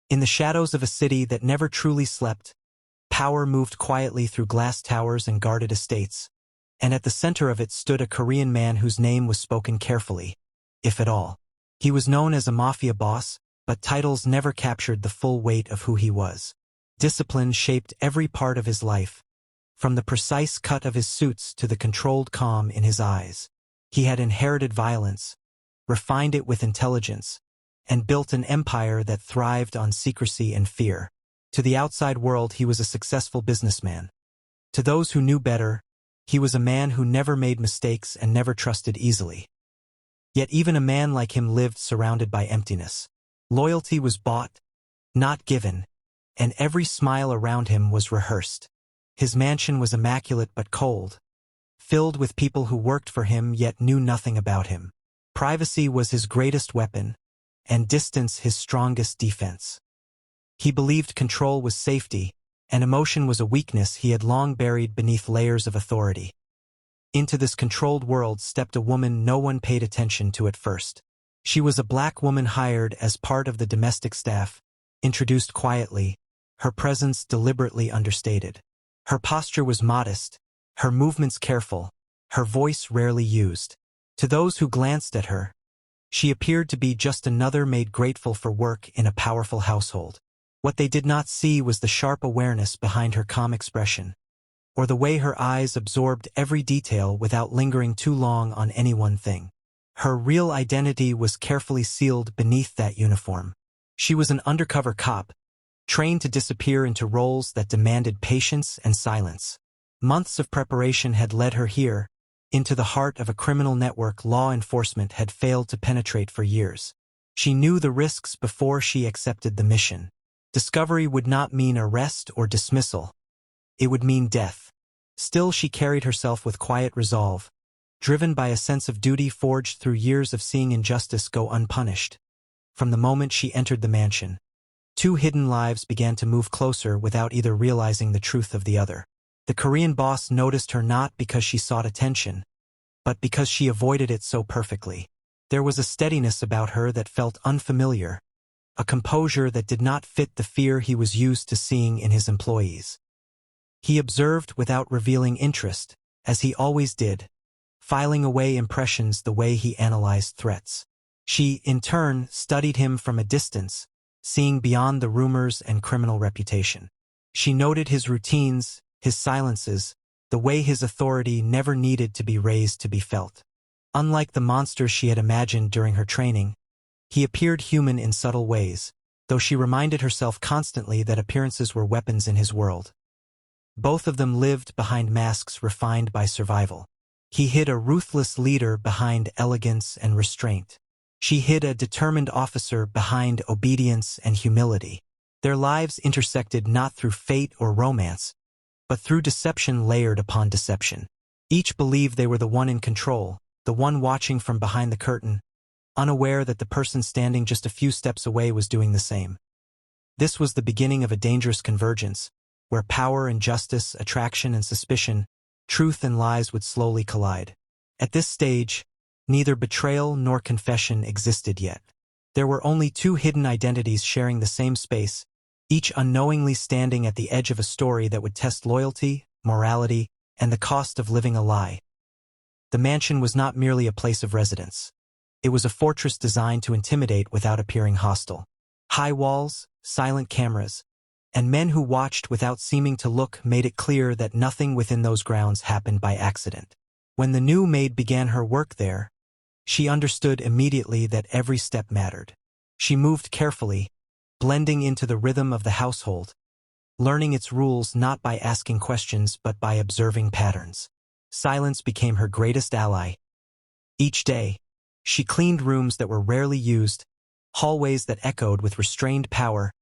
In the shadows of a city that never truly slept, power moved quietly through glass towers and guarded estates, and at the center of it stood a Korean man whose name was spoken carefully, if at all. He was known as a mafia boss, but titles never captured the full weight of who he was. Discipline shaped every part of his life, from the precise cut of his suits to the controlled calm in his eyes. He had inherited violence, refined it with intelligence, and built an empire that thrived on secrecy and fear. To the outside world, he was a successful businessman. To those who knew better, he was a man who never made mistakes and never trusted easily. Yet even a man like him lived surrounded by emptiness. Loyalty was bought, not given, and every smile around him was rehearsed. His mansion was immaculate but cold, filled with people who worked for him yet knew nothing about him. Privacy was his greatest weapon, and distance his strongest defense. He believed control was safety, and emotion was a weakness he had long buried beneath layers of authority. Into this controlled world stepped a woman no one paid attention to at first. She was a black woman hired as part of the domestic staff, introduced quietly, her presence deliberately understated. Her posture was modest, her movements careful, her voice rarely used. To those who glanced at her, she appeared to be just another maid grateful for work in a powerful household. What they did not see was the sharp awareness behind her calm expression, or the way her eyes absorbed every detail without lingering too long on any one thing. Her real identity was carefully sealed beneath that uniform. She was an undercover cop, trained to disappear into roles that demanded patience and silence. Months of preparation had led her here, into the heart of a criminal network law enforcement had failed to penetrate for years. She knew the risks before she accepted the mission. Discovery would not mean arrest or dismissal. It would mean death. Still, she carried herself with quiet resolve, driven by a sense of duty forged through years of seeing injustice go unpunished. From the moment she entered the mansion, two hidden lives began to move closer without either realizing the truth of the other. The Korean boss noticed her not because she sought attention, but because she avoided it so perfectly. There was a steadiness about her that felt unfamiliar, a composure that did not fit the fear he was used to seeing in his employees. He observed without revealing interest, as he always did, filing away impressions the way he analyzed threats. She, in turn, studied him from a distance, seeing beyond the rumors and criminal reputation. She noted his routines, his silences, the way his authority never needed to be raised to be felt. Unlike the monsters she had imagined during her training, he appeared human in subtle ways, though she reminded herself constantly that appearances were weapons in his world. Both of them lived behind masks refined by survival. He hid a ruthless leader behind elegance and restraint. She hid a determined officer behind obedience and humility. Their lives intersected not through fate or romance, but through deception layered upon deception. Each believed they were the one in control, the one watching from behind the curtain, unaware that the person standing just a few steps away was doing the same. This was the beginning of a dangerous convergence, where power and justice, attraction and suspicion, truth and lies would slowly collide. At this stage, neither betrayal nor confession existed yet. There were only two hidden identities sharing the same space, each unknowingly standing at the edge of a story that would test loyalty, morality, and the cost of living a lie. The mansion was not merely a place of residence. It was a fortress designed to intimidate without appearing hostile. High walls, silent cameras, and men who watched without seeming to look made it clear that nothing within those grounds happened by accident. When the new maid began her work there, she understood immediately that every step mattered. She moved carefully, blending into the rhythm of the household, learning its rules not by asking questions but by observing patterns. Silence became her greatest ally. Each day, she cleaned rooms that were rarely used, hallways that echoed with restrained power,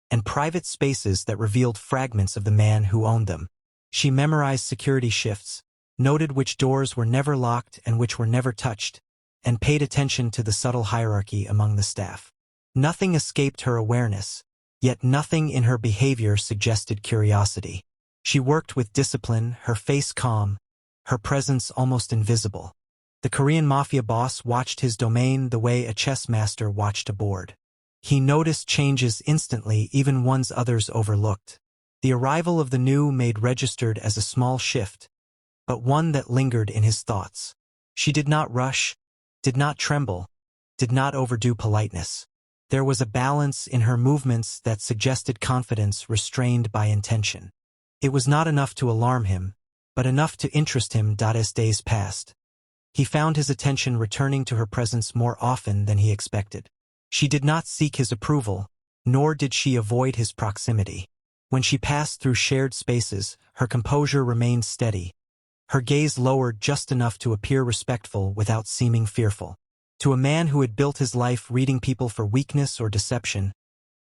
and private spaces that revealed fragments of the man who owned them. She memorized security shifts, noted which doors were never locked and which were never touched, and paid attention to the subtle hierarchy among the staff. Nothing escaped her awareness, yet nothing in her behavior suggested curiosity. She worked with discipline, her face calm, her presence almost invisible. The Korean Mafia boss watched his domain the way a chess master watched a board. He noticed changes instantly, even ones others overlooked. The arrival of the new maid registered as a small shift, but one that lingered in his thoughts. She did not rush, did not tremble, did not overdo politeness. There was a balance in her movements that suggested confidence restrained by intention. It was not enough to alarm him, but enough to interest him. As days passed, he found his attention returning to her presence more often than he expected. She did not seek his approval, nor did she avoid his proximity. When she passed through shared spaces, her composure remained steady. Her gaze lowered just enough to appear respectful without seeming fearful. To a man who had built his life reading people for weakness or deception,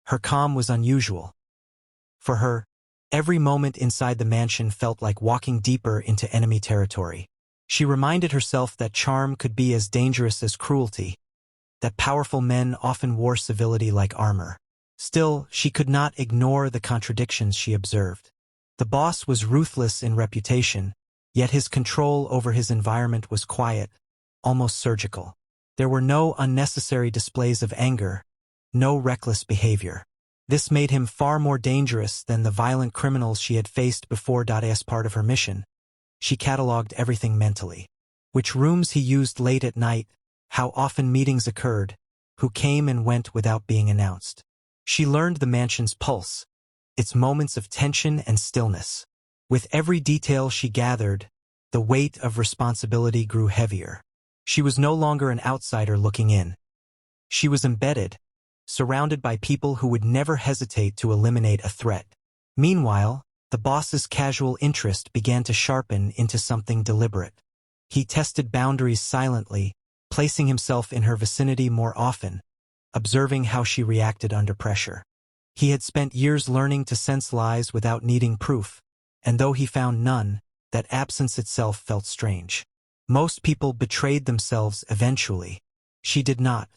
her calm was unusual. For her, every moment inside the mansion felt like walking deeper into enemy territory. She reminded herself that charm could be as dangerous as cruelty, that powerful men often wore civility like armor. Still, she could not ignore the contradictions she observed. The boss was ruthless in reputation, yet his control over his environment was quiet, almost surgical. There were no unnecessary displays of anger, no reckless behavior. This made him far more dangerous than the violent criminals she had faced before. As part of her mission, she catalogued everything mentally. Which rooms he used late at night, how often meetings occurred, who came and went without being announced. She learned the mansion's pulse, its moments of tension and stillness. With every detail she gathered, the weight of responsibility grew heavier. She was no longer an outsider looking in. She was embedded, surrounded by people who would never hesitate to eliminate a threat. Meanwhile, the boss's casual interest began to sharpen into something deliberate. He tested boundaries silently, placing himself in her vicinity more often, observing how she reacted under pressure. He had spent years learning to sense lies without needing proof, and though he found none, that absence itself felt strange. Most people betrayed themselves eventually. She did not.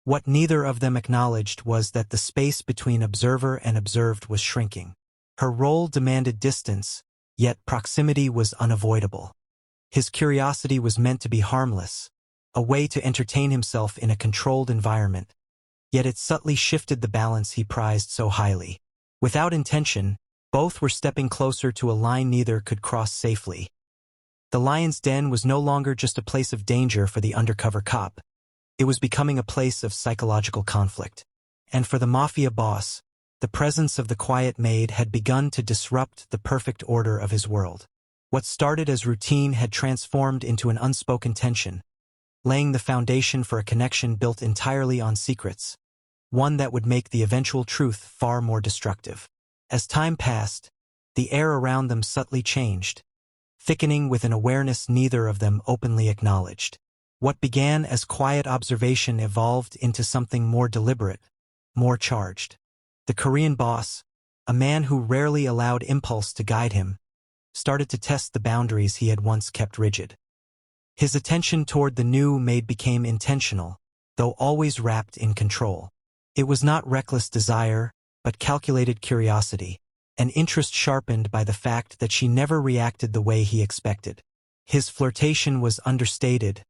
What neither of them acknowledged was that the space between observer and observed was shrinking. Her role demanded distance, yet proximity was unavoidable. His curiosity was meant to be harmless, a way to entertain himself in a controlled environment, yet it subtly shifted the balance he prized so highly. Without intention, both were stepping closer to a line neither could cross safely. The lion's den was no longer just a place of danger for the undercover cop. It was becoming a place of psychological conflict. And for the mafia boss, the presence of the quiet maid had begun to disrupt the perfect order of his world. What started as routine had transformed into an unspoken tension, laying the foundation for a connection built entirely on secrets, one that would make the eventual truth far more destructive. As time passed, the air around them subtly changed, thickening with an awareness neither of them openly acknowledged. What began as quiet observation evolved into something more deliberate, more charged. The Korean boss, a man who rarely allowed impulse to guide him, started to test the boundaries he had once kept rigid. His attention toward the new maid became intentional, though always wrapped in control. It was not reckless desire, but calculated curiosity, an interest sharpened by the fact that she never reacted the way he expected. His flirtation was understated,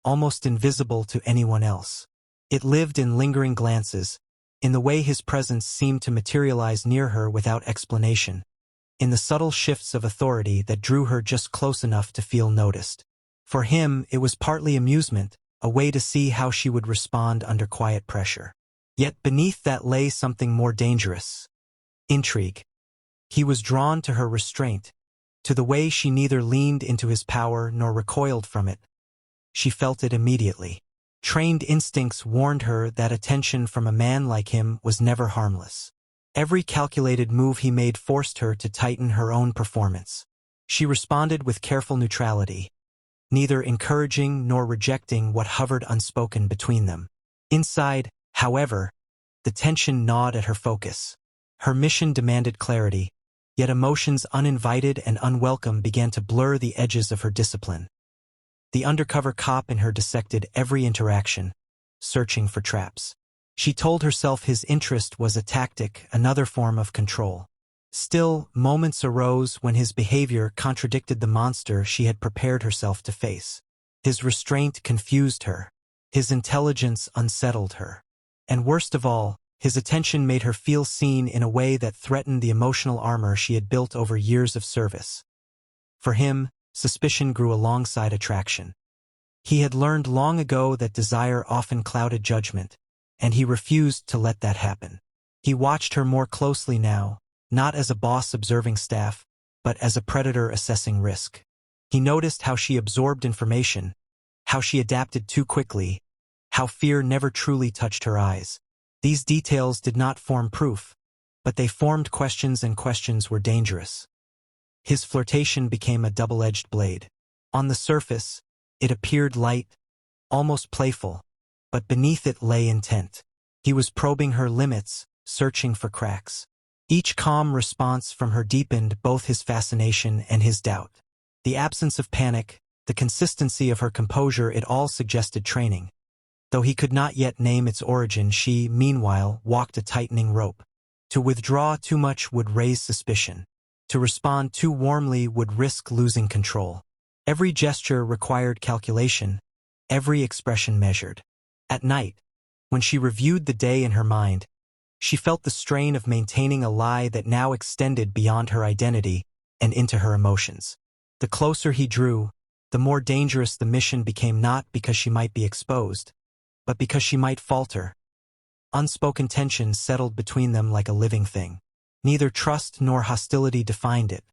almost invisible to anyone else. It lived in lingering glances, in the way his presence seemed to materialize near her without explanation, in the subtle shifts of authority that drew her just close enough to feel noticed. For him, it was partly amusement, a way to see how she would respond under quiet pressure. Yet beneath that lay something more dangerous: intrigue. He was drawn to her restraint, to the way she neither leaned into his power nor recoiled from it. She felt it immediately. Trained instincts warned her that attention from a man like him was never harmless. Every calculated move he made forced her to tighten her own performance. She responded with careful neutrality, neither encouraging nor rejecting what hovered unspoken between them. Inside, however, the tension gnawed at her focus. Her mission demanded clarity, yet emotions uninvited and unwelcome began to blur the edges of her discipline. The undercover cop in her dissected every interaction, searching for traps. She told herself his interest was a tactic, another form of control. Still, moments arose when his behavior contradicted the monster she had prepared herself to face. His restraint confused her. His intelligence unsettled her. And worst of all, his attention made her feel seen in a way that threatened the emotional armor she had built over years of service. For him, suspicion grew alongside attraction. He had learned long ago that desire often clouded judgment, and he refused to let that happen. He watched her more closely now, not as a boss observing staff, but as a predator assessing risk. He noticed how she absorbed information, how she adapted too quickly, how fear never truly touched her eyes. These details did not form proof, but they formed questions, and questions were dangerous. His flirtation became a double-edged blade. On the surface, it appeared light, almost playful, but beneath it lay intent. He was probing her limits, searching for cracks. Each calm response from her deepened both his fascination and his doubt. The absence of panic, the consistency of her composure, it all suggested training. Though he could not yet name its origin, she, meanwhile, walked a tightening rope. To withdraw too much would raise suspicion. To respond too warmly would risk losing control. Every gesture required calculation, every expression measured. At night, when she reviewed the day in her mind, she felt the strain of maintaining a lie that now extended beyond her identity and into her emotions. The closer he drew, the more dangerous the mission became, not because she might be exposed, but because she might falter. Unspoken tension settled between them like a living thing. Neither trust nor hostility defined it.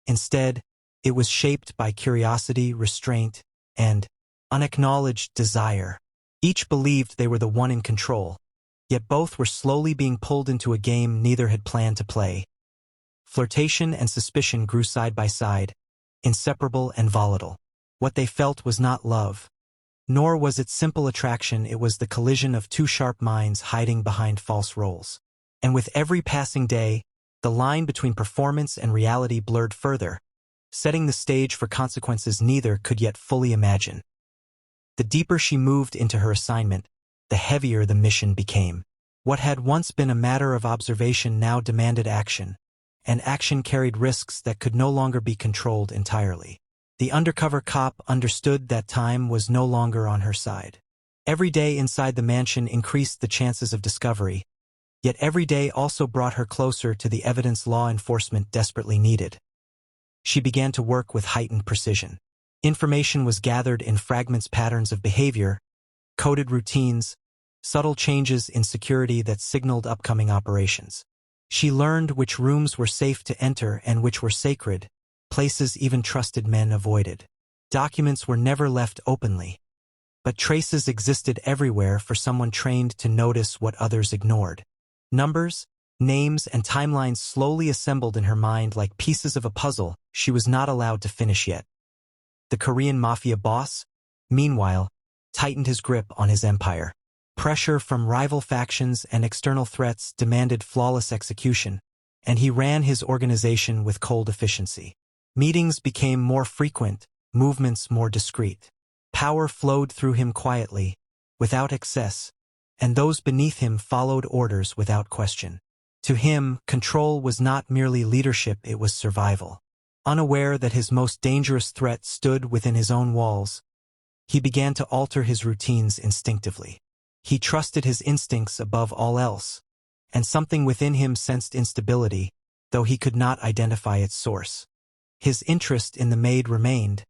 Instead, it was shaped by curiosity, restraint, and unacknowledged desire. Each believed they were the one in control, yet both were slowly being pulled into a game neither had planned to play. Flirtation and suspicion grew side by side, inseparable and volatile. What they felt was not love, nor was it simple attraction. It was the collision of two sharp minds hiding behind false roles. And with every passing day, the line between performance and reality blurred further, setting the stage for consequences neither could yet fully imagine. The deeper she moved into her assignment, the heavier the mission became. What had once been a matter of observation now demanded action, and action carried risks that could no longer be controlled entirely. The undercover cop understood that time was no longer on her side. Every day inside the mansion increased the chances of discovery, yet every day also brought her closer to the evidence law enforcement desperately needed. She began to work with heightened precision. Information was gathered in fragments, patterns of behavior, coded routines, subtle changes in security that signaled upcoming operations. She learned which rooms were safe to enter and which were sacred, places even trusted men avoided. Documents were never left openly, but traces existed everywhere for someone trained to notice what others ignored. Numbers, names, and timelines slowly assembled in her mind like pieces of a puzzle she was not allowed to finish yet. The Korean Mafia boss, meanwhile, tightened his grip on his empire. Pressure from rival factions and external threats demanded flawless execution, and he ran his organization with cold efficiency. Meetings became more frequent, movements more discreet. Power flowed through him quietly, without excess, and those beneath him followed orders without question. To him, control was not merely leadership, it was survival. Unaware that his most dangerous threat stood within his own walls, he began to alter his routines instinctively. He trusted his instincts above all else, and something within him sensed instability, though he could not identify its source. His interest in the maid remained,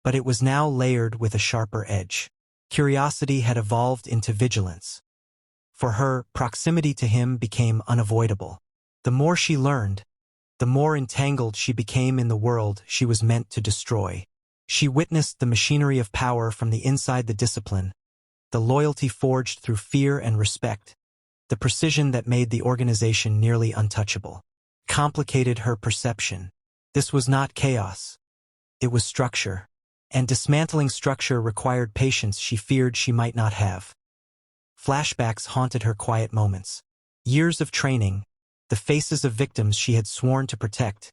but it was now layered with a sharper edge. Curiosity had evolved into vigilance. For her, proximity to him became unavoidable. The more she learned, the more entangled she became in the world she was meant to destroy. She witnessed the machinery of power from the inside, the discipline, the loyalty forged through fear and respect, the precision that made the organization nearly untouchable. Complicated her perception. This was not chaos. It was structure. And dismantling structure required patience she feared she might not have. Flashbacks haunted her quiet moments. Years of training, the faces of victims she had sworn to protect,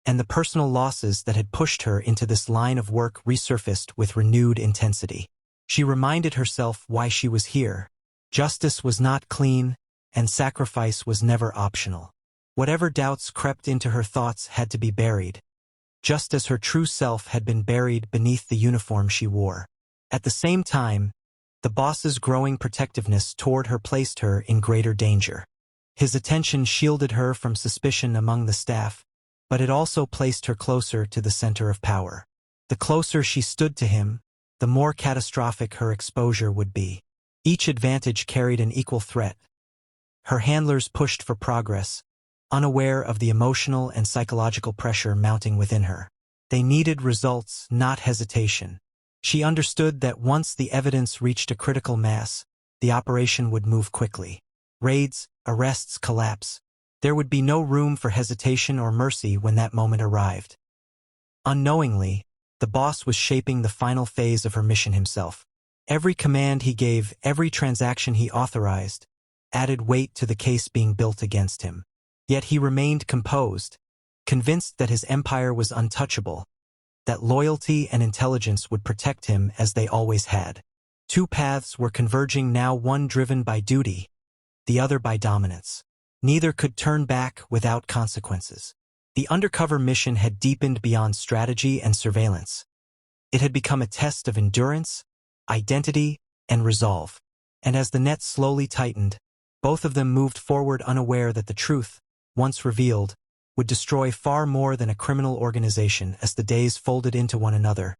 and the personal losses that had pushed her into this line of work resurfaced with renewed intensity. She reminded herself why she was here. Justice was not clean, and sacrifice was never optional. Whatever doubts crept into her thoughts had to be buried, just as her true self had been buried beneath the uniform she wore. At the same time, The boss's growing protectiveness toward her placed her in greater danger. His attention shielded her from suspicion among the staff, but it also placed her closer to the center of power. The closer she stood to him, the more catastrophic her exposure would be. Each advantage carried an equal threat. Her handlers pushed for progress, unaware of the emotional and psychological pressure mounting within her. They needed results, not hesitation. She understood that once the evidence reached a critical mass, the operation would move quickly. Raids, arrests, collapse. There would be no room for hesitation or mercy when that moment arrived. Unknowingly, the boss was shaping the final phase of her mission himself. Every command he gave, every transaction he authorized, added weight to the case being built against him. Yet he remained composed, convinced that his empire was untouchable, that loyalty and intelligence would protect him as they always had. Two paths were converging now, one driven by duty, the other by dominance. Neither could turn back without consequences. The undercover mission had deepened beyond strategy and surveillance. It had become a test of endurance, identity, and resolve. And as the net slowly tightened, both of them moved forward unaware that the truth, once revealed, would destroy far more than a criminal organization. As the days folded into one another,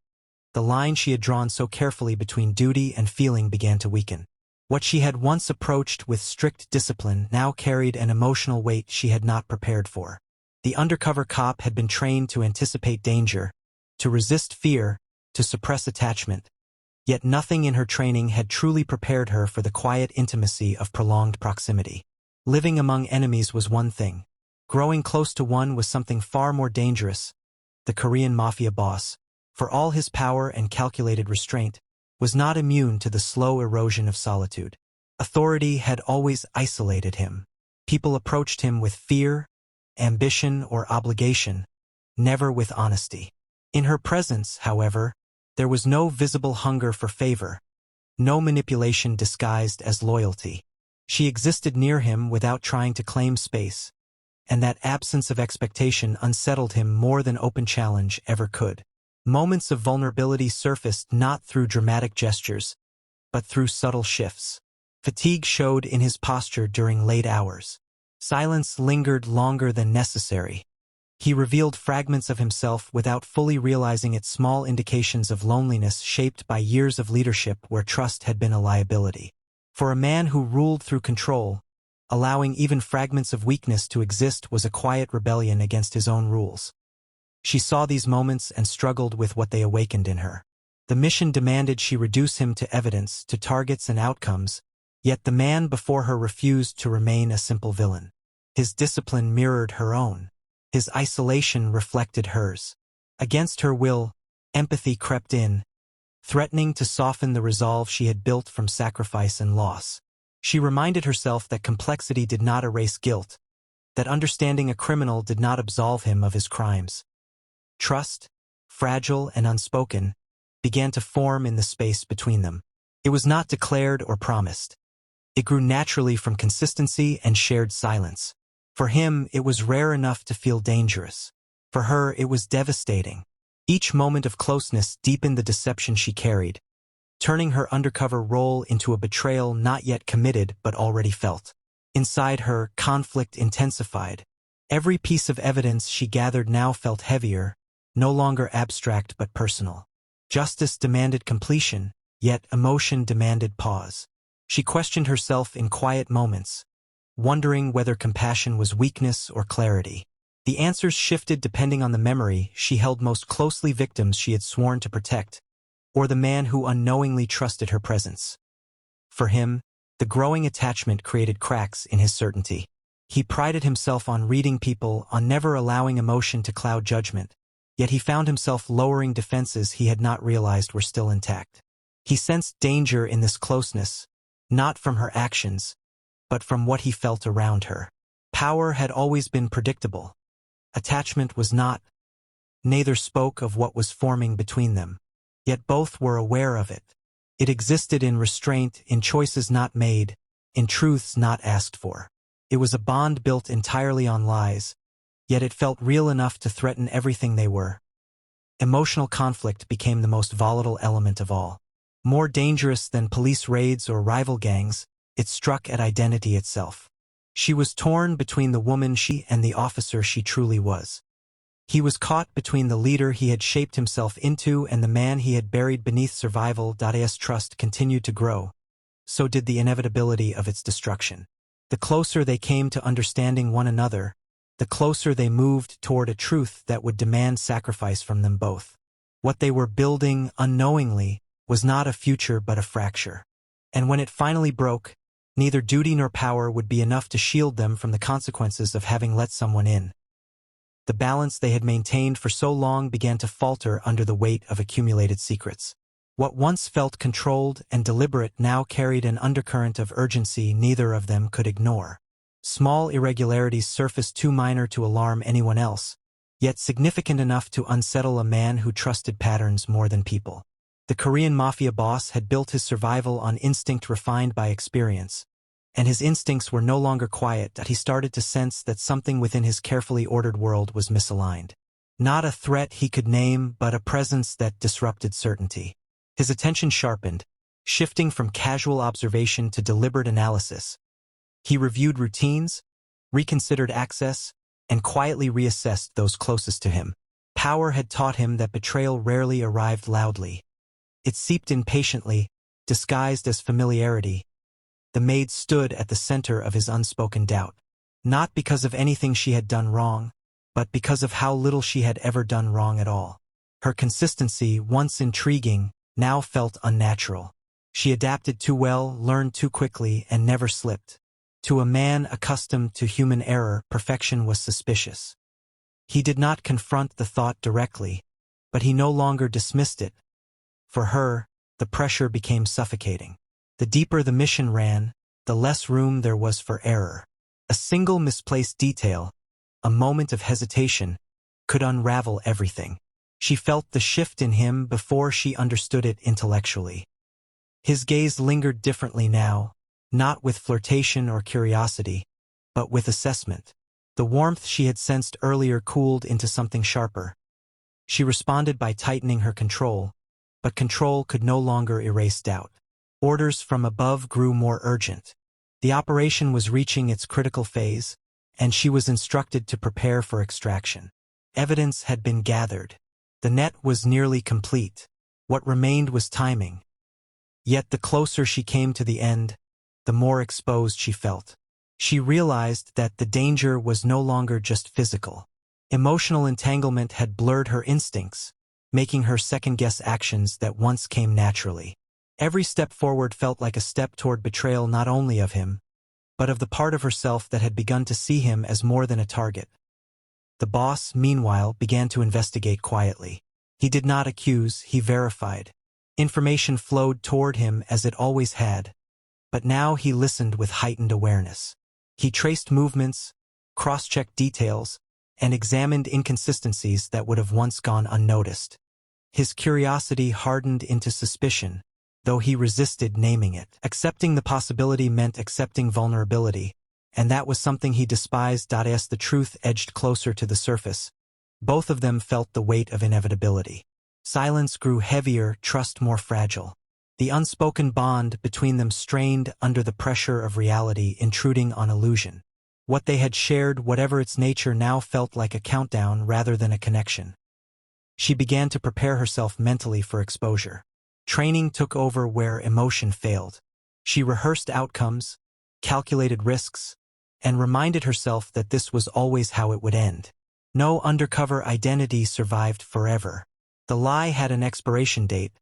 the line she had drawn so carefully between duty and feeling began to weaken. What she had once approached with strict discipline now carried an emotional weight she had not prepared for. The undercover cop had been trained to anticipate danger, to resist fear, to suppress attachment. Yet nothing in her training had truly prepared her for the quiet intimacy of prolonged proximity. Living among enemies was one thing. Growing close to one was something far more dangerous. The Korean Mafia boss, for all his power and calculated restraint, was not immune to the slow erosion of solitude. Authority had always isolated him. People approached him with fear, ambition, or obligation, never with honesty. In her presence, however, there was no visible hunger for favor, no manipulation disguised as loyalty. She existed near him without trying to claim space, and that absence of expectation unsettled him more than open challenge ever could. Moments of vulnerability surfaced not through dramatic gestures, but through subtle shifts. Fatigue showed in his posture during late hours. Silence lingered longer than necessary. He revealed fragments of himself without fully realizing it, small indications of loneliness shaped by years of leadership where trust had been a liability. For a man who ruled through control, allowing even fragments of weakness to exist was a quiet rebellion against his own rules. She saw these moments and struggled with what they awakened in her. The mission demanded she reduce him to evidence, to targets and outcomes, yet the man before her refused to remain a simple villain. His discipline mirrored her own. His isolation reflected hers. Against her will, empathy crept in, threatening to soften the resolve she had built from sacrifice and loss. She reminded herself that complexity did not erase guilt, that understanding a criminal did not absolve him of his crimes. Trust, fragile and unspoken, began to form in the space between them. It was not declared or promised. It grew naturally from consistency and shared silence. For him, it was rare enough to feel dangerous. For her, it was devastating. Each moment of closeness deepened the deception she carried, turning her undercover role into a betrayal not yet committed but already felt. Inside her, conflict intensified. Every piece of evidence she gathered now felt heavier, no longer abstract but personal. Justice demanded completion, yet emotion demanded pause. She questioned herself in quiet moments, wondering whether compassion was weakness or clarity. The answers shifted depending on the memory she held most closely: victims she had sworn to protect, or the man who unknowingly trusted her presence. For him, the growing attachment created cracks in his certainty. He prided himself on reading people, on never allowing emotion to cloud judgment. Yet he found himself lowering defenses he had not realized were still intact. He sensed danger in this closeness, not from her actions, but from what he felt around her. Power had always been predictable. Attachment was not. Neither spoke of what was forming between them. Yet both were aware of it. It existed in restraint, in choices not made, in truths not asked for. It was a bond built entirely on lies, yet it felt real enough to threaten everything they were. Emotional conflict became the most volatile element of all. More dangerous than police raids or rival gangs, it struck at identity itself. She was torn between the woman she and the officer she truly was. He was caught between the leader he had shaped himself into and the man he had buried beneath survival. As trust continued to grow, so did the inevitability of its destruction. The closer they came to understanding one another, the closer they moved toward a truth that would demand sacrifice from them both. What they were building, unknowingly, was not a future but a fracture. And when it finally broke, neither duty nor power would be enough to shield them from the consequences of having let someone in. The balance they had maintained for so long began to falter under the weight of accumulated secrets. What once felt controlled and deliberate now carried an undercurrent of urgency neither of them could ignore. Small irregularities surfaced too minor to alarm anyone else, yet significant enough to unsettle a man who trusted patterns more than people. The Korean Mafia boss had built his survival on instinct refined by experience, and his instincts were no longer quiet. He started to sense that something within his carefully ordered world was misaligned. Not a threat he could name, but a presence that disrupted certainty. His attention sharpened, shifting from casual observation to deliberate analysis. He reviewed routines, reconsidered access, and quietly reassessed those closest to him. Power had taught him that betrayal rarely arrived loudly. It seeped in patiently, disguised as familiarity. The maid stood at the center of his unspoken doubt, not because of anything she had done wrong, but because of how little she had ever done wrong at all. Her consistency, once intriguing, now felt unnatural. She adapted too well, learned too quickly, and never slipped. To a man accustomed to human error, perfection was suspicious. He did not confront the thought directly, but he no longer dismissed it. For her, the pressure became suffocating. The deeper the mission ran, the less room there was for error. A single misplaced detail, a moment of hesitation, could unravel everything. She felt the shift in him before she understood it intellectually. His gaze lingered differently now, not with flirtation or curiosity, but with assessment. The warmth she had sensed earlier cooled into something sharper. She responded by tightening her control, but control could no longer erase doubt. Orders from above grew more urgent. The operation was reaching its critical phase, and she was instructed to prepare for extraction. Evidence had been gathered. The net was nearly complete. What remained was timing. Yet the closer she came to the end, the more exposed she felt. She realized that the danger was no longer just physical. Emotional entanglement had blurred her instincts, making her second-guess actions that once came naturally. Every step forward felt like a step toward betrayal not only of him, but of the part of herself that had begun to see him as more than a target. The boss, meanwhile, began to investigate quietly. He did not accuse, he verified. Information flowed toward him as it always had, but now he listened with heightened awareness. He traced movements, cross-checked details, and examined inconsistencies that would have once gone unnoticed. His curiosity hardened into suspicion, though he resisted naming it. Accepting the possibility meant accepting vulnerability, and that was something he despised. As the truth edged closer to the surface, both of them felt the weight of inevitability. Silence grew heavier, trust more fragile. The unspoken bond between them strained under the pressure of reality intruding on illusion. What they had shared, whatever its nature, now felt like a countdown rather than a connection. She began to prepare herself mentally for exposure. Training took over where emotion failed. She rehearsed outcomes, calculated risks, and reminded herself that this was always how it would end. No undercover identity survived forever. The lie had an expiration date,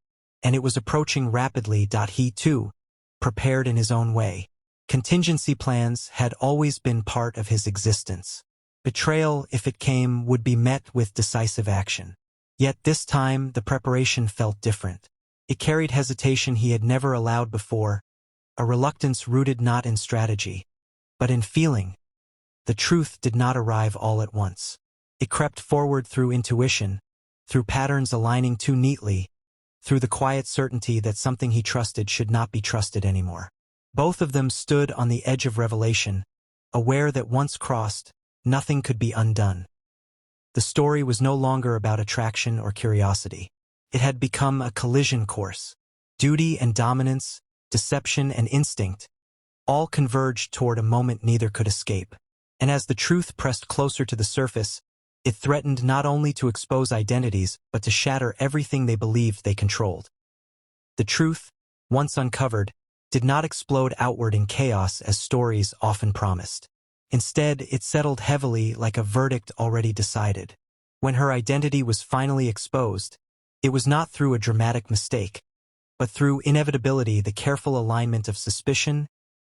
and it was approaching rapidly. He, too, prepared in his own way. Contingency plans had always been part of his existence. Betrayal, if it came, would be met with decisive action. Yet this time, the preparation felt different. It carried hesitation he had never allowed before, a reluctance rooted not in strategy, but in feeling. The truth did not arrive all at once. It crept forward through intuition, through patterns aligning too neatly, through the quiet certainty that something he trusted should not be trusted anymore. Both of them stood on the edge of revelation, aware that once crossed, nothing could be undone. The story was no longer about attraction or curiosity. It had become a collision course. Duty and dominance, deception and instinct, all converged toward a moment neither could escape. And as the truth pressed closer to the surface, it threatened not only to expose identities but to shatter everything they believed they controlled. The truth, once uncovered, did not explode outward in chaos as stories often promised. Instead, it settled heavily like a verdict already decided. When her identity was finally exposed, it was not through a dramatic mistake, but through inevitability, the careful alignment of suspicion,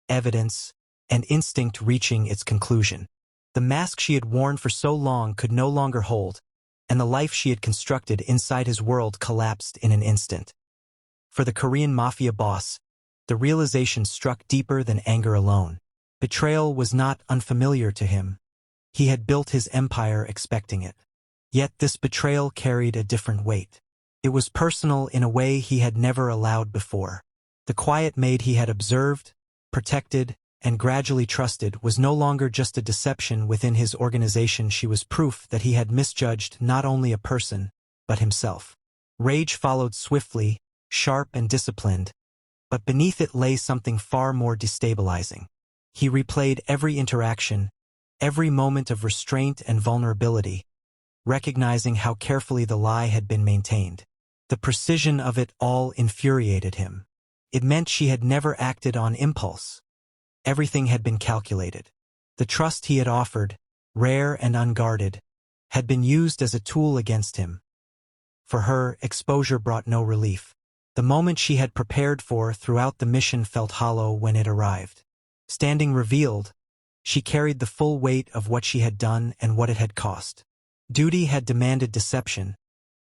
evidence, and instinct reaching its conclusion. The mask she had worn for so long could no longer hold, and the life she had constructed inside his world collapsed in an instant. For the Korean Mafia boss, the realization struck deeper than anger alone. Betrayal was not unfamiliar to him. He had built his empire expecting it. Yet this betrayal carried a different weight. It was personal in a way he had never allowed before. The quiet maid he had observed, protected, and gradually trusted was no longer just a deception within his organization. She was proof that he had misjudged not only a person, but himself. Rage followed swiftly, sharp and disciplined, but beneath it lay something far more destabilizing. He replayed every interaction, every moment of restraint and vulnerability, recognizing how carefully the lie had been maintained. The precision of it all infuriated him. It meant she had never acted on impulse. Everything had been calculated. The trust he had offered, rare and unguarded, had been used as a tool against him. For her, exposure brought no relief. The moment she had prepared for throughout the mission felt hollow when it arrived. Standing revealed, she carried the full weight of what she had done and what it had cost. Duty had demanded deception,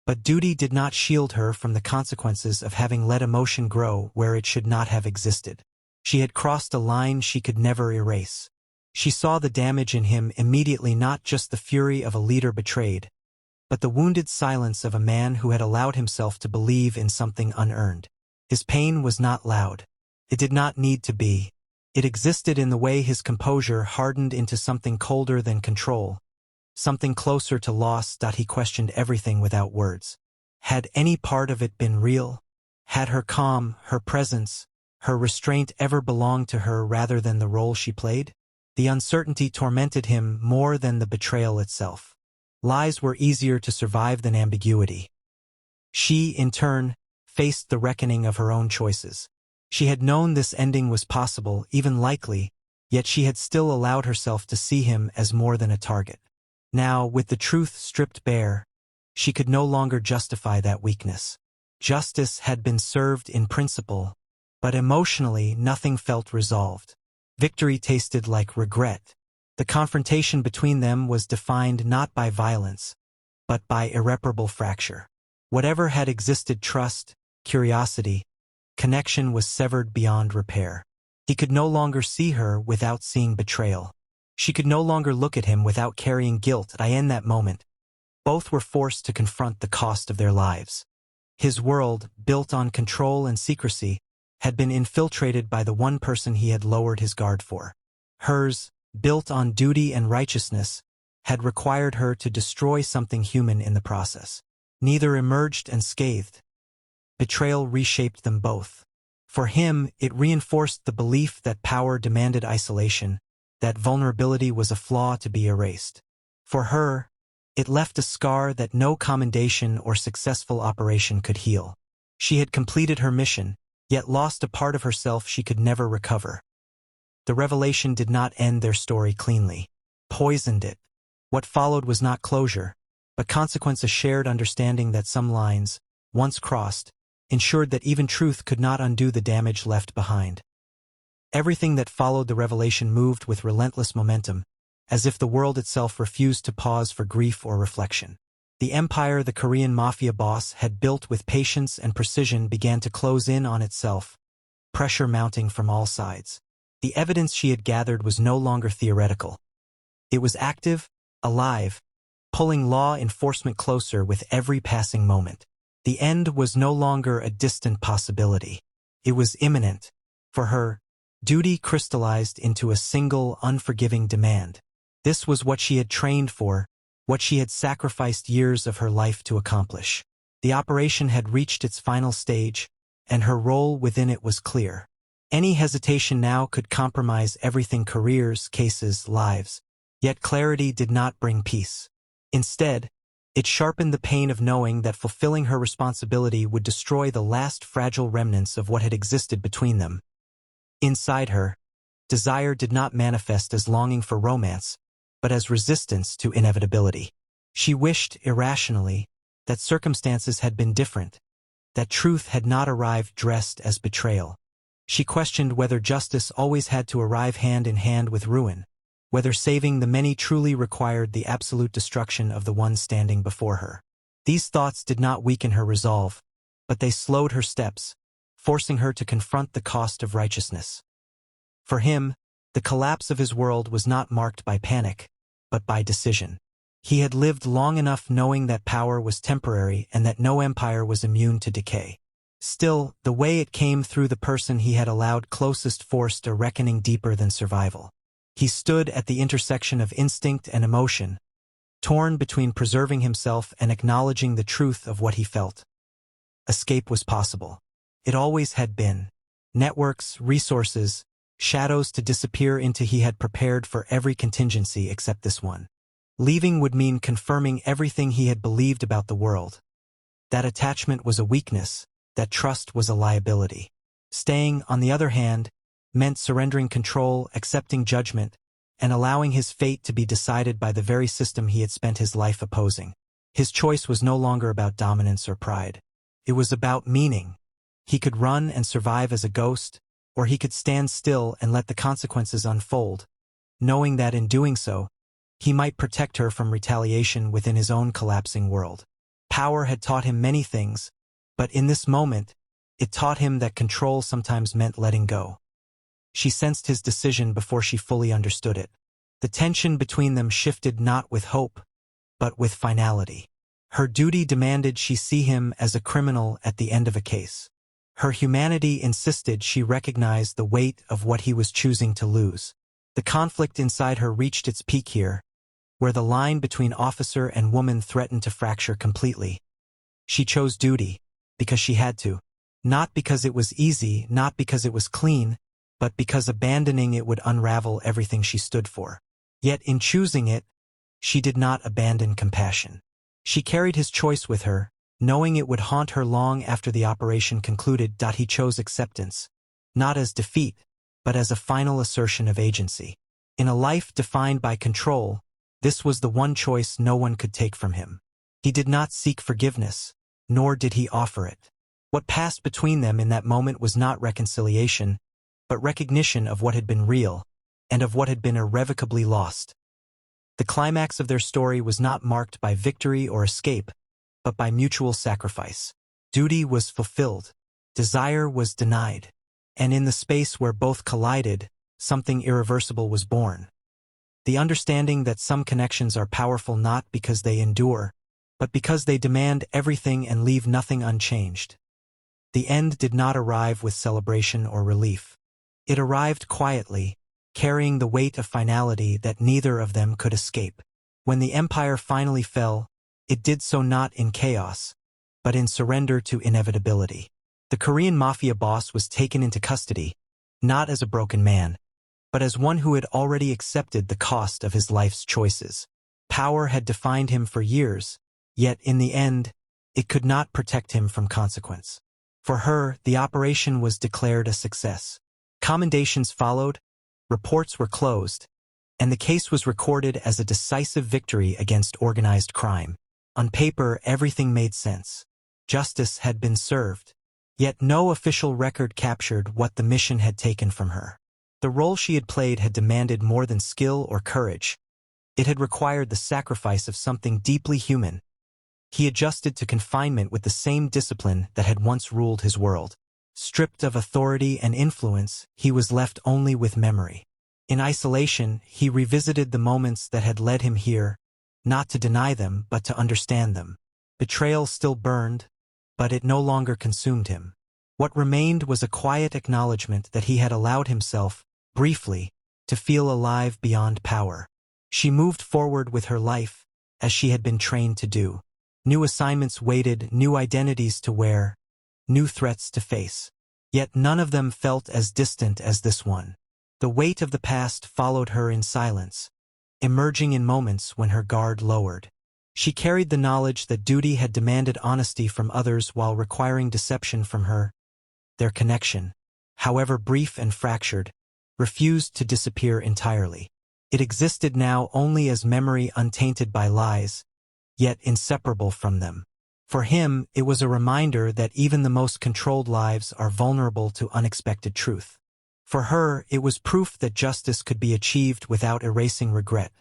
but duty did not shield her from the consequences of having let emotion grow where it should not have existed. She had crossed a line she could never erase. She saw the damage in him immediately, not just the fury of a leader betrayed, but the wounded silence of a man who had allowed himself to believe in something unearned. His pain was not loud. It did not need to be. It existed in the way his composure hardened into something colder than control, something closer to loss. He questioned everything without words. Had any part of it been real? Had her calm, her presence, her restraint ever belonged to her rather than the role she played? The uncertainty tormented him more than the betrayal itself. Lies were easier to survive than ambiguity. She, in turn, faced the reckoning of her own choices. She had known this ending was possible, even likely, yet she had still allowed herself to see him as more than a target. Now, with the truth stripped bare, she could no longer justify that weakness. Justice had been served in principle, but emotionally nothing felt resolved. Victory tasted like regret. The confrontation between them was defined not by violence, but by irreparable fracture. Whatever had existed, trust, curiosity, connection, was severed beyond repair. He could no longer see her without seeing betrayal. She could no longer look at him without carrying guilt. In that moment, both were forced to confront the cost of their lives. His world, built on control and secrecy, had been infiltrated by the one person he had lowered his guard for. Hers, built on duty and righteousness, had required her to destroy something human in the process. Neither emerged unscathed. Betrayal reshaped them both. For him, it reinforced the belief that power demanded isolation, that vulnerability was a flaw to be erased. For her, it left a scar that no commendation or successful operation could heal. She had completed her mission, yet lost a part of herself she could never recover. The revelation did not end their story cleanly. Poisoned it. What followed was not closure, but consequence, a shared understanding that some lines, once crossed, ensured that even truth could not undo the damage left behind. Everything that followed the revelation moved with relentless momentum, as if the world itself refused to pause for grief or reflection. The empire the Korean Mafia boss had built with patience and precision began to close in on itself, pressure mounting from all sides. The evidence she had gathered was no longer theoretical. It was active, alive, pulling law enforcement closer with every passing moment. The end was no longer a distant possibility. It was imminent. For her, duty crystallized into a single, unforgiving demand. This was what she had trained for, what she had sacrificed years of her life to accomplish. The operation had reached its final stage, and her role within it was clear. Any hesitation now could compromise everything: careers, cases, lives. Yet clarity did not bring peace. Instead, it sharpened the pain of knowing that fulfilling her responsibility would destroy the last fragile remnants of what had existed between them. Inside her, desire did not manifest as longing for romance, but as resistance to inevitability. She wished, irrationally, that circumstances had been different, that truth had not arrived dressed as betrayal. She questioned whether justice always had to arrive hand in hand with ruin, whether saving the many truly required the absolute destruction of the one standing before her. These thoughts did not weaken her resolve, but they slowed her steps, forcing her to confront the cost of righteousness. For him, the collapse of his world was not marked by panic, but by decision. He had lived long enough knowing that power was temporary and that no empire was immune to decay. Still, the way it came through the person he had allowed closest forced a reckoning deeper than survival. He stood at the intersection of instinct and emotion, torn between preserving himself and acknowledging the truth of what he felt. Escape was possible. It always had been. Networks, resources, shadows to disappear into. He had prepared for every contingency except this one. Leaving would mean confirming everything he had believed about the world. That attachment was a weakness, that trust was a liability. Staying, on the other hand, meant surrendering control, accepting judgment, and allowing his fate to be decided by the very system he had spent his life opposing. His choice was no longer about dominance or pride. It was about meaning. He could run and survive as a ghost, or he could stand still and let the consequences unfold, knowing that in doing so, he might protect her from retaliation within his own collapsing world. Power had taught him many things, but in this moment, it taught him that control sometimes meant letting go. She sensed his decision before she fully understood it. The tension between them shifted not with hope, but with finality. Her duty demanded she see him as a criminal at the end of a case. Her humanity insisted she recognize the weight of what he was choosing to lose. The conflict inside her reached its peak here, where the line between officer and woman threatened to fracture completely. She chose duty, because she had to. Not because it was easy, not because it was clean, but because abandoning it would unravel everything she stood for. Yet in choosing it, she did not abandon compassion. She carried his choice with her, knowing it would haunt her long after the operation concluded. He chose acceptance, not as defeat, but as a final assertion of agency. In a life defined by control, this was the one choice no one could take from him. He did not seek forgiveness, nor did he offer it. What passed between them in that moment was not reconciliation, but recognition of what had been real, and of what had been irrevocably lost. The climax of their story was not marked by victory or escape, but by mutual sacrifice. Duty was fulfilled, desire was denied, and in the space where both collided, something irreversible was born. The understanding that some connections are powerful not because they endure, but because they demand everything and leave nothing unchanged. The end did not arrive with celebration or relief. It arrived quietly, carrying the weight of finality that neither of them could escape. When the empire finally fell, it did so not in chaos, but in surrender to inevitability. The Korean Mafia boss was taken into custody, not as a broken man, but as one who had already accepted the cost of his life's choices. Power had defined him for years, yet in the end, it could not protect him from consequence. For her, the operation was declared a success. Commendations followed, reports were closed, and the case was recorded as a decisive victory against organized crime. On paper, everything made sense. Justice had been served. Yet no official record captured what the mission had taken from her. The role she had played had demanded more than skill or courage. It had required the sacrifice of something deeply human. He adjusted to confinement with the same discipline that had once ruled his world. Stripped of authority and influence, he was left only with memory. In isolation, he revisited the moments that had led him here, not to deny them, but to understand them. Betrayal still burned, but it no longer consumed him. What remained was a quiet acknowledgement that he had allowed himself, briefly, to feel alive beyond power. She moved forward with her life, as she had been trained to do. New assignments waited, new identities to wear, new threats to face. Yet none of them felt as distant as this one. The weight of the past followed her in silence, emerging in moments when her guard lowered. She carried the knowledge that duty had demanded honesty from others while requiring deception from her. Their connection, however brief and fractured, refused to disappear entirely. It existed now only as memory untainted by lies, yet inseparable from them. For him, it was a reminder that even the most controlled lives are vulnerable to unexpected truth. For her, it was proof that justice could be achieved without erasing regret.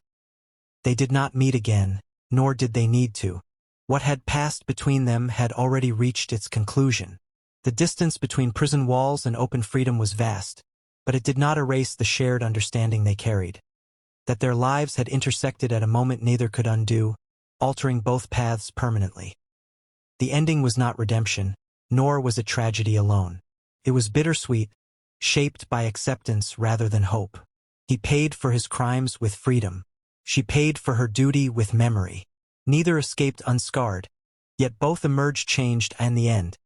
They did not meet again, nor did they need to. What had passed between them had already reached its conclusion. The distance between prison walls and open freedom was vast, but it did not erase the shared understanding they carried. That their lives had intersected at a moment neither could undo, altering both paths permanently. The ending was not redemption, nor was it tragedy alone. It was bittersweet, shaped by acceptance rather than hope. He paid for his crimes with freedom. She paid for her duty with memory. Neither escaped unscarred, yet both emerged changed in the end.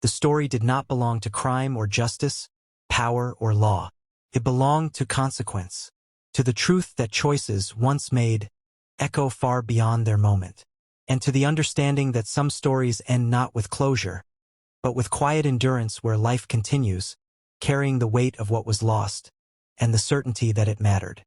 The story did not belong to crime or justice, power or law. It belonged to consequence, to the truth that choices, once made, echo far beyond their moment, and to the understanding that some stories end not with closure, but with quiet endurance where life continues, carrying the weight of what was lost, and the certainty that it mattered.